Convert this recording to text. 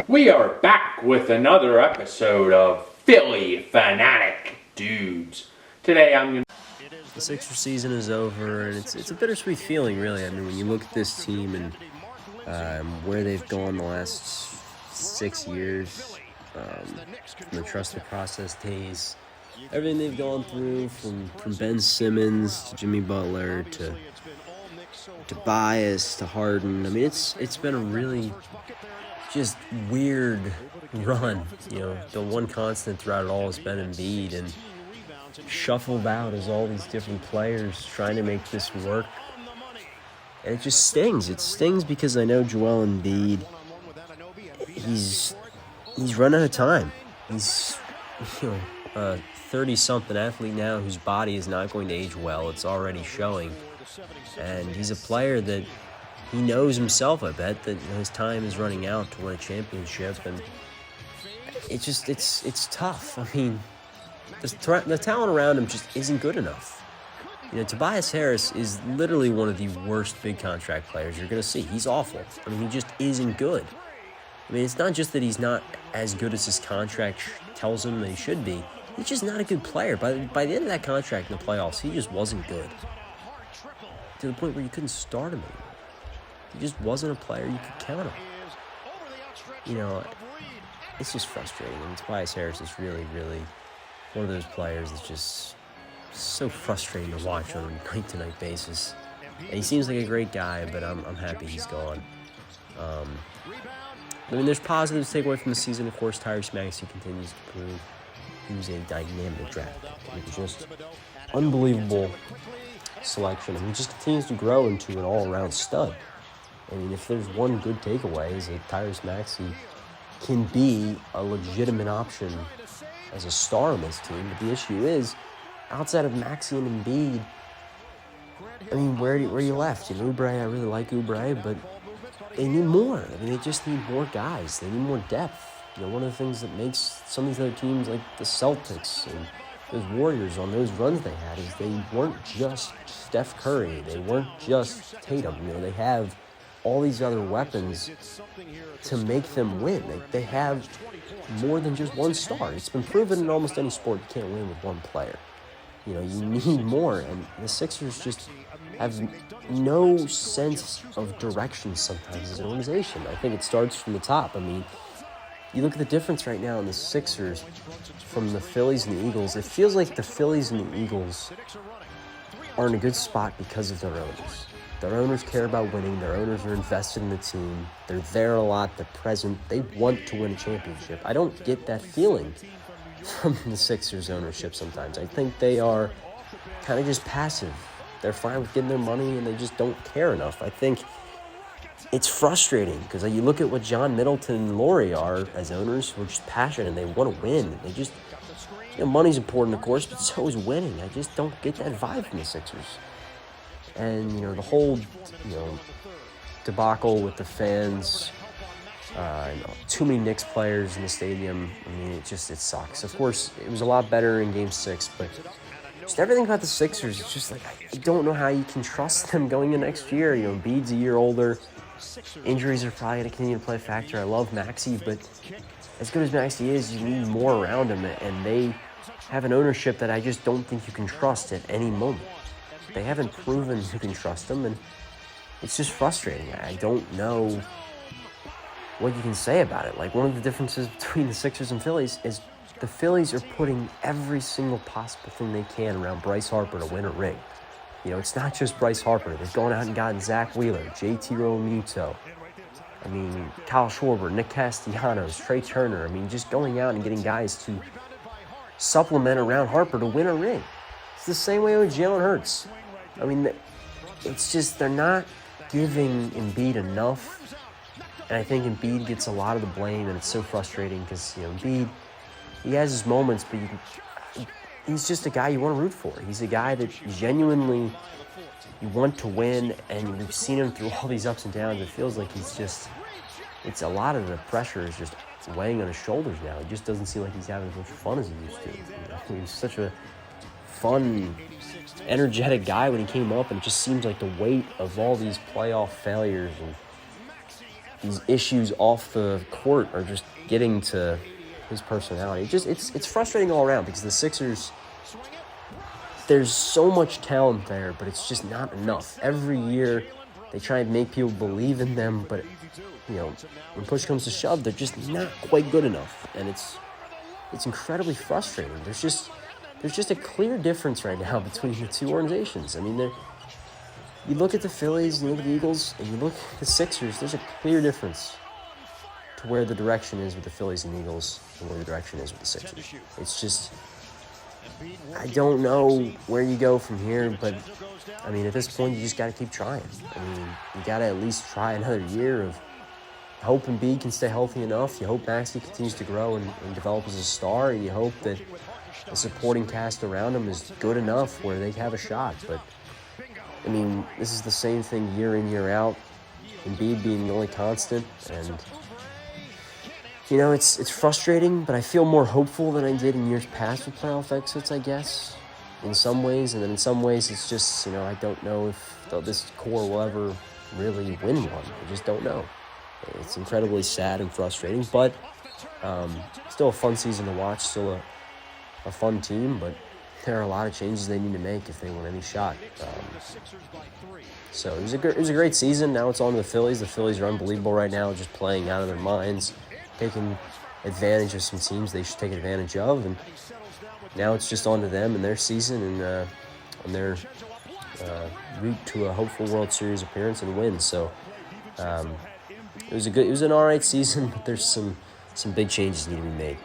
We are back with another episode of Phillie Phanatic Dudes. Today I'm going to... The Sixers season is over, and it's a bittersweet feeling, really. I mean, when you look at this team and where they've gone the last 6 years, from the trust the process days, everything they've gone through from Ben Simmons to Jimmy Butler to Tobias to Harden. I mean, it's been a really just weird run. You know, the one constant throughout it all has been Embiid, and shuffled out as all these different players trying to make this work. And it just stings. It stings because I know Joel Embiid, he's run out of time. He's, a 30-something athlete now whose body is not going to age well. It's already showing. And he's a player that he knows himself, I bet, that his time is running out to win a championship. And it's tough. I mean, the talent around him just isn't good enough. You know, Tobias Harris is literally one of the worst big contract players you're going to see. He's awful. I mean, he just isn't good. I mean, it's not just that he's not as good as his contract tells him that he should be. He's just not a good player. By the end of that contract in the playoffs, he just wasn't good. To the point where you couldn't start him anymore. He just wasn't a player you could count on. You know, it's just frustrating. And Tobias Harris is really, really one of those players that's just so frustrating to watch on a night-to-night basis. And he seems like a great guy, but I'm happy he's gone. I mean, there's positives to take away from the season. Of course, Tyrese Maxey continues to prove he was a dynamic draft pick. It was just unbelievable selection. And he just continues to grow into an all-around stud. I mean, if there's one good takeaway is that Tyrese Maxey can be a legitimate option as a star on this team. But the issue is, outside of Maxey and Embiid, I mean, where are you left? You know, Oubre, I really like Oubre, but they need more. I mean, they just need more guys. They need more depth. You know, one of the things that makes some of these other teams like the Celtics and those Warriors on those runs they had is they weren't just Steph Curry. They weren't just Tatum. You know, they have all these other weapons to make them win. They have more than just one star. It's been proven in almost any sport you can't win with one player. You know, you need more, and the Sixers just have no sense of direction sometimes as an organization. I think it starts from the top. I mean, you look at the difference right now in the Sixers from the Phillies and the Eagles. It feels like the Phillies and the Eagles are in a good spot because of their owners. Their owners care about winning. Their owners are invested in the team. They're there a lot. They're present. They want to win a championship. I don't get that feeling from the Sixers ownership sometimes. I think they are kind of just passive. They're fine with getting their money, and they just don't care enough. I think it's frustrating because you look at what John Middleton and Laurie are as owners who are just passionate and they want to win. They just, money's important, of course, but so is winning. I just don't get that vibe from the Sixers. And, the whole, debacle with the fans, too many Knicks players in the stadium. I mean, it sucks. Of course, it was a lot better in Game 6, but just everything about the Sixers, it's just like, I don't know how you can trust them going into next year. Embiid's a year older. Injuries are probably going to continue to play a factor. I love Maxey, but as good as Maxey is, you need more around him, and they have an ownership that I just don't think you can trust at any moment. They haven't proven you can trust them, and it's just frustrating. I don't know what you can say about it. Like, one of the differences between the Sixers and Phillies is the Phillies are putting every single possible thing they can around Bryce Harper to win a ring. It's not just Bryce Harper. They've gone out and gotten Zach Wheeler, JT Realmuto, Kyle Schwarber, Nick Castellanos, Trey Turner. Just going out and getting guys to supplement around Harper to win a ring. It's the same way with Jalen Hurts. It's just they're not giving Embiid enough. And I think Embiid gets a lot of the blame, and it's so frustrating because, Embiid, he has his moments, but he's just a guy you want to root for. He's a guy that genuinely you want to win, and we've seen him through all these ups and downs. It feels like it's a lot of the pressure is just weighing on his shoulders now. It just doesn't seem like he's having as much fun as he used to. He's such a fun, energetic guy when he came up, and it just seems like the weight of all these playoff failures and these issues off the court are just getting to his personality. It's frustrating all around because the Sixers, there's so much talent there, but it's just not enough. Every year, they try and make people believe in them, but when push comes to shove, they're just not quite good enough, and it's incredibly frustrating. There's just a clear difference right now between the two organizations. I mean, you look at the Phillies, you look at the Eagles, and you look at the Sixers. There's a clear difference to where the direction is with the Phillies and Eagles and where the direction is with the Sixers. It's just, I don't know where you go from here, but I mean, at this point, you just got to keep trying. I mean, you got to at least try another year of hope Embiid can stay healthy enough. You hope Maxey continues to grow and develop as a star, and you hope that the supporting cast around him is good enough where they have a shot. But I mean, this is the same thing year in, year out. Embiid being the only constant, and it's frustrating, but I feel more hopeful than I did in years past with playoff exits, I guess, in some ways. And then in some ways, it's just, I don't know if this core will ever really win one. I just don't know. It's incredibly sad and frustrating, but still a fun season to watch, still a fun team, but there are a lot of changes they need to make if they want any shot. So it was a great season. Now it's on to the Phillies. The Phillies are unbelievable right now, just playing out of their minds, taking advantage of some teams they should take advantage of, and now it's just on to them and their season and on their route to a hopeful World Series appearance and win. So it was an all right season, but there's some big changes need to be made.